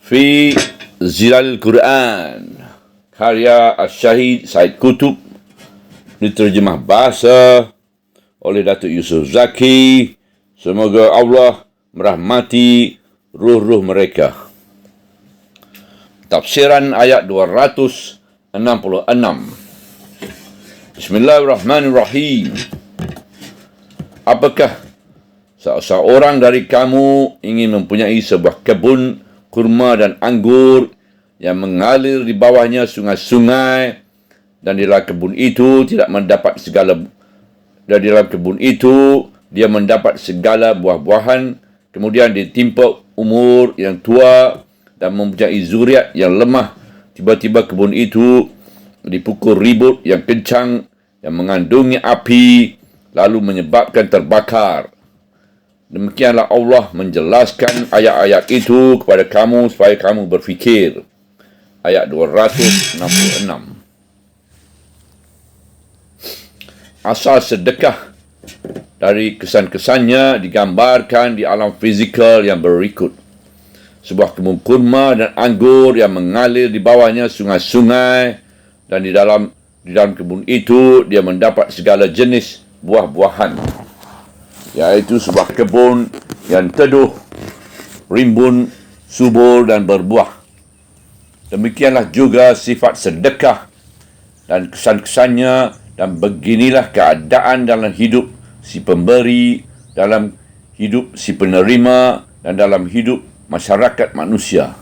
Fi Zilal Quran, karya Syahid Said Qutb, diterjemah bahasa oleh Datuk Yusof Zaki. Semoga Allah merahmati ruh-ruh mereka. Tafsiran ayat 266. Bismillahirrahmanirrahim. Apakah seorang dari kamu ingin mempunyai sebuah kebun kurma dan anggur yang mengalir di bawahnya sungai-sungai, dan di dalam kebun itu dia mendapat segala buah-buahan, kemudian ditimpa umur yang tua dan mempunyai zuriat yang lemah. Tiba-tiba kebun itu dipukul ribut yang kencang yang mengandungi api, lalu menyebabkan terbakar. Demikianlah Allah menjelaskan ayat-ayat itu kepada kamu supaya kamu berfikir. Ayat 266. Asal sedekah dari kesan-kesannya digambarkan di alam fizikal yang berikut. Sebuah kebun kurma dan anggur yang mengalir di bawahnya sungai-sungai, dan di dalam kebun itu dia mendapat segala jenis buah-buahan, iaitu sebuah kebun yang teduh, rimbun, subur dan berbuah. Demikianlah juga sifat sedekah dan kesan-kesannya, dan beginilah keadaan dalam hidup si pemberi, dalam hidup si penerima, dan dalam hidup masyarakat manusia.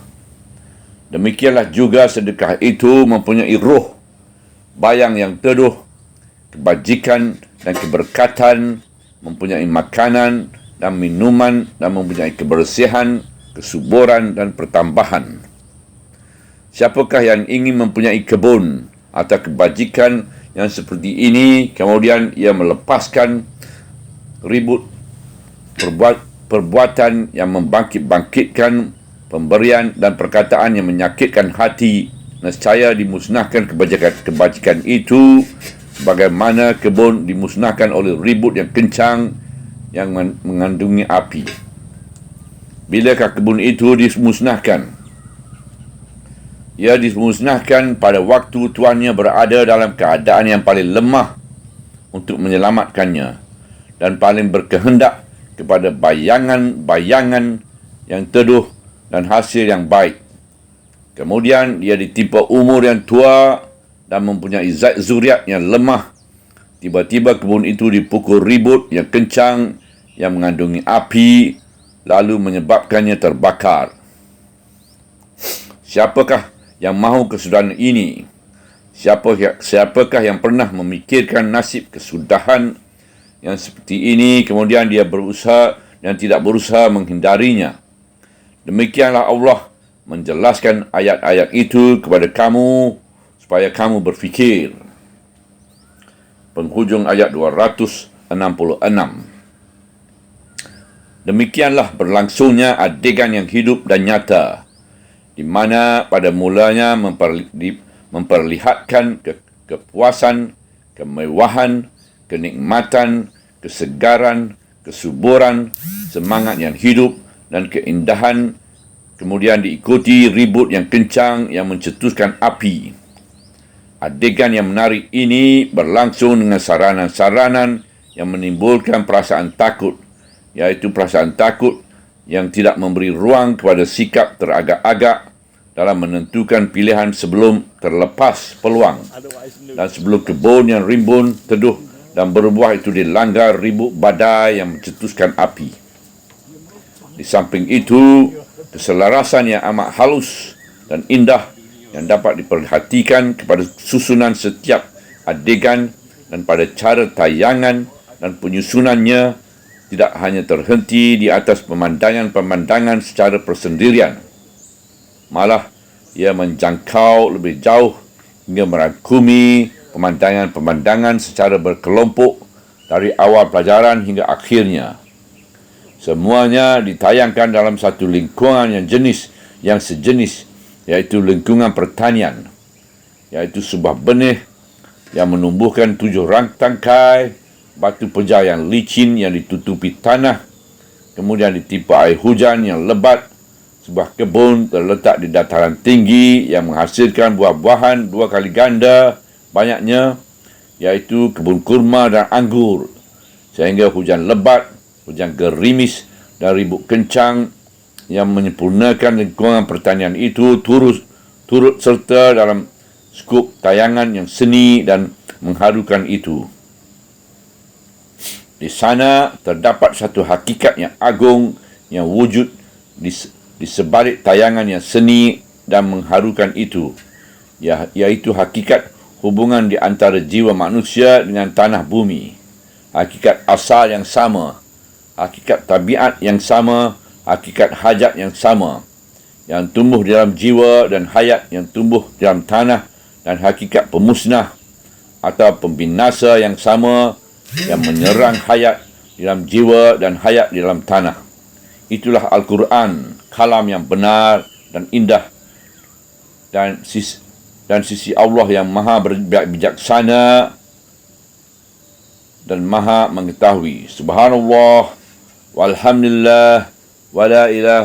Demikianlah juga sedekah itu mempunyai roh, bayang yang teduh, kebajikan dan keberkatan, mempunyai makanan dan minuman, dan mempunyai kebersihan, kesuburan dan pertambahan. Siapakah yang ingin mempunyai kebun atau kebajikan yang seperti ini, kemudian ia melepaskan ribut perbuatan yang membangkit-bangkitkan pemberian dan perkataan yang menyakitkan hati, nescaya dimusnahkan kebajikan itu, sebagaimana kebun dimusnahkan oleh ribut yang kencang yang mengandungi api. Bilakah kebun itu dimusnahkan? Ia dimusnahkan pada waktu tuannya berada dalam keadaan yang paling lemah untuk menyelamatkannya, dan paling berkehendak kepada bayangan-bayangan yang teduh dan hasil yang baik. Kemudian dia ditimpa umur yang tua dan mempunyai zat zuriat yang lemah. Tiba-tiba kebun itu dipukul ribut yang kencang yang mengandungi api, lalu menyebabkannya terbakar. Siapakah yang mahu kesudahan ini? Siapakah yang pernah memikirkan nasib kesudahan yang seperti ini, kemudian dia berusaha dan tidak berusaha menghindarinya? Demikianlah Allah menjelaskan ayat-ayat itu kepada kamu supaya kamu berfikir. Penghujung ayat 266. Demikianlah berlangsungnya adegan yang hidup dan nyata, di mana pada mulanya memperlihatkan kepuasan, kemewahan, kenikmatan, kesegaran, kesuburan, semangat yang hidup dan keindahan, kemudian diikuti ribut yang kencang yang mencetuskan api. Adegan yang menarik ini berlangsung dengan saranan-saranan yang menimbulkan perasaan takut, iaitu perasaan takut yang tidak memberi ruang kepada sikap teragak-agak dalam menentukan pilihan sebelum terlepas peluang, dan sebelum kebun yang rimbun, teduh dan berbuah itu dilanggar ribut badai yang mencetuskan api. Di samping itu, keselarasan yang amat halus dan indah yang dapat diperhatikan kepada susunan setiap adegan dan pada cara tayangan dan penyusunannya tidak hanya terhenti di atas pemandangan-pemandangan secara persendirian, malah ia menjangkau lebih jauh hingga merangkumi pemandangan-pemandangan secara berkelompok dari awal pelajaran hingga akhirnya. Semuanya ditayangkan dalam satu lingkungan yang sejenis, iaitu lingkungan pertanian, iaitu sebuah benih yang menumbuhkan 7 tangkai batu pejar yang licin yang ditutupi tanah, kemudian ditimpa air hujan yang lebat, Sebuah kebun terletak di dataran tinggi yang menghasilkan buah-buahan 2 kali ganda banyaknya, iaitu kebun kurma dan anggur, sehingga hujan lebat, hujan gerimis dan ribut kencang yang menyempurnakan lingkungan pertanian itu turut serta dalam skop tayangan yang seni dan mengharukan itu. Di sana terdapat satu hakikat yang agung yang wujud di sebalik tayangan yang seni dan mengharukan itu, iaitu hakikat hubungan di antara jiwa manusia dengan tanah bumi, hakikat asal yang sama, hakikat tabiat yang sama, hakikat hajat yang sama, yang tumbuh dalam jiwa dan hayat yang tumbuh dalam tanah, dan hakikat pemusnah atau pembinasa yang sama yang menyerang hayat dalam jiwa dan hayat dalam tanah. Itulah Al-Quran, kalam yang benar dan indah, dan sisi Allah yang maha bijaksana dan maha mengetahui. Subhanallah, walhamdulillah, wa la ilaha